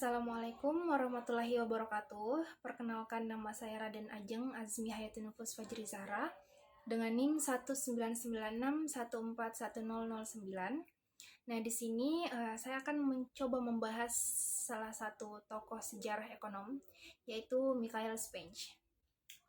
Assalamualaikum warahmatullahi wabarakatuh. Perkenalkan, nama saya Raden Ajeng Azmi Hayatunufus Fajri Zahra dengan NIM 19961411009. Nah, di sini saya akan mencoba membahas salah satu tokoh sejarah ekonom, yaitu Mikhail Spence.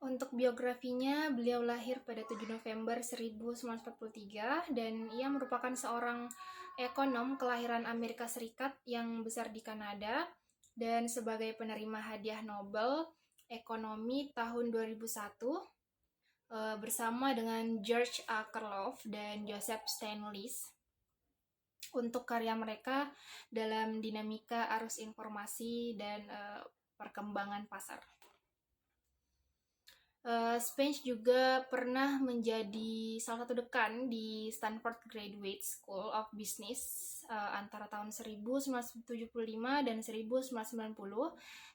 Untuk biografinya, beliau lahir pada 7 November 1943 dan ia merupakan seorang ekonom kelahiran Amerika Serikat yang besar di Kanada dan sebagai penerima hadiah Nobel Ekonomi tahun 2001 bersama dengan George Akerlof dan Joseph Stiglitz untuk karya mereka dalam dinamika arus informasi dan perkembangan pasar. Spence juga pernah menjadi salah satu dekan di Stanford Graduate School of Business antara tahun 1975 dan 1990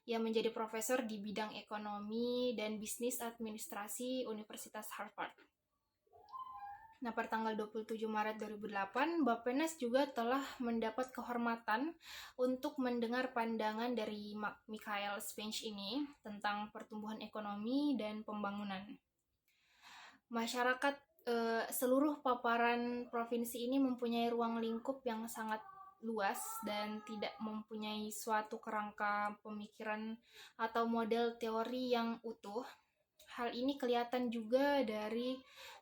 yang menjadi profesor di bidang ekonomi dan bisnis administrasi Universitas Harvard. Nah, pada tanggal 27 Maret 2008, Bappenas juga telah mendapat kehormatan untuk mendengar pandangan dari Mikhail Spence ini tentang pertumbuhan ekonomi dan pembangunan. Masyarakat seluruh paparan provinsi ini mempunyai ruang lingkup yang sangat luas dan tidak mempunyai suatu kerangka pemikiran atau model teori yang utuh. Hal ini kelihatan juga dari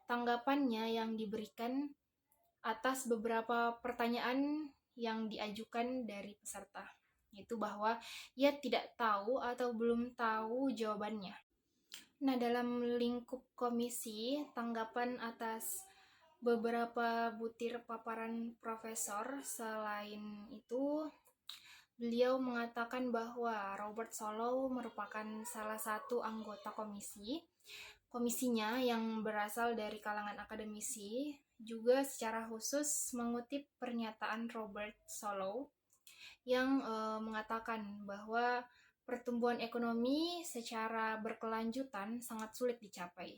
tanggapannya yang diberikan atas beberapa pertanyaan yang diajukan dari peserta, yaitu bahwa ia tidak tahu atau belum tahu jawabannya. Nah, dalam lingkup komisi, tanggapan atas beberapa butir paparan profesor selain itu, beliau mengatakan bahwa Robert Solow merupakan salah satu anggota komisinya yang berasal dari kalangan akademisi, juga secara khusus mengutip pernyataan Robert Solow yang mengatakan bahwa pertumbuhan ekonomi secara berkelanjutan sangat sulit dicapai.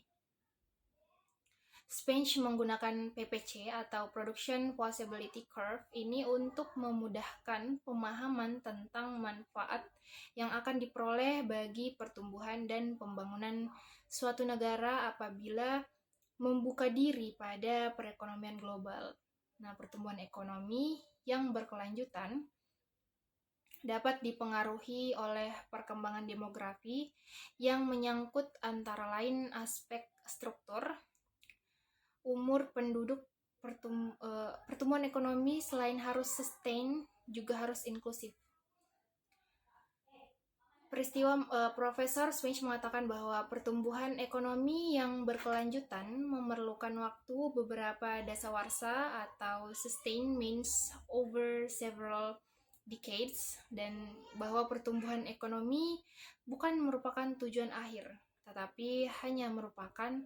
Spence menggunakan PPC atau Production Possibility Curve ini untuk memudahkan pemahaman tentang manfaat yang akan diperoleh bagi pertumbuhan dan pembangunan suatu negara apabila membuka diri pada perekonomian global. Nah, pertumbuhan ekonomi yang berkelanjutan dapat dipengaruhi oleh perkembangan demografi yang menyangkut antara lain aspek struktur, umur penduduk. Pertumbuhan ekonomi selain harus sustain juga harus inklusif. Profesor Spence mengatakan bahwa pertumbuhan ekonomi yang berkelanjutan memerlukan waktu beberapa dasawarsa atau sustain means over several decades, dan bahwa pertumbuhan ekonomi bukan merupakan tujuan akhir, tetapi hanya merupakan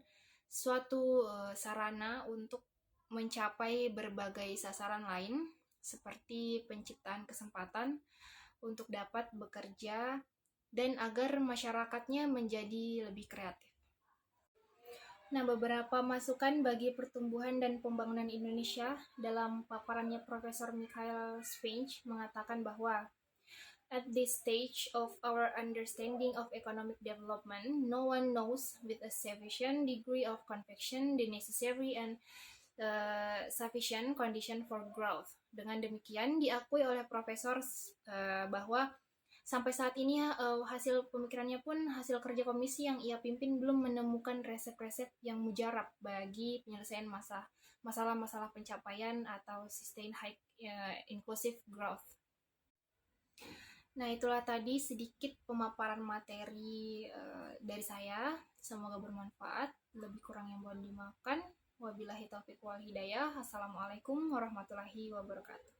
suatu sarana untuk mencapai berbagai sasaran lain seperti penciptaan kesempatan untuk dapat bekerja dan agar masyarakatnya menjadi lebih kreatif. Nah, beberapa masukan bagi pertumbuhan dan pembangunan Indonesia dalam paparannya Profesor Mikhail Spence mengatakan bahwa at this stage of our understanding of economic development, no one knows with a sufficient degree of conviction the necessary and sufficient condition for growth. Dengan demikian, diakui oleh Profesor bahwa sampai saat ini hasil pemikirannya pun, hasil kerja komisi yang ia pimpin belum menemukan resep-resep yang mujarab bagi penyelesaian masalah-masalah pencapaian atau sustain high inclusive growth. Nah, itulah tadi sedikit pemaparan materi dari saya. Semoga bermanfaat. Lebih kurang yang mohon dimaafkan. Wabillahi taufiq wal hidayah. Assalamualaikum warahmatullahi wabarakatuh.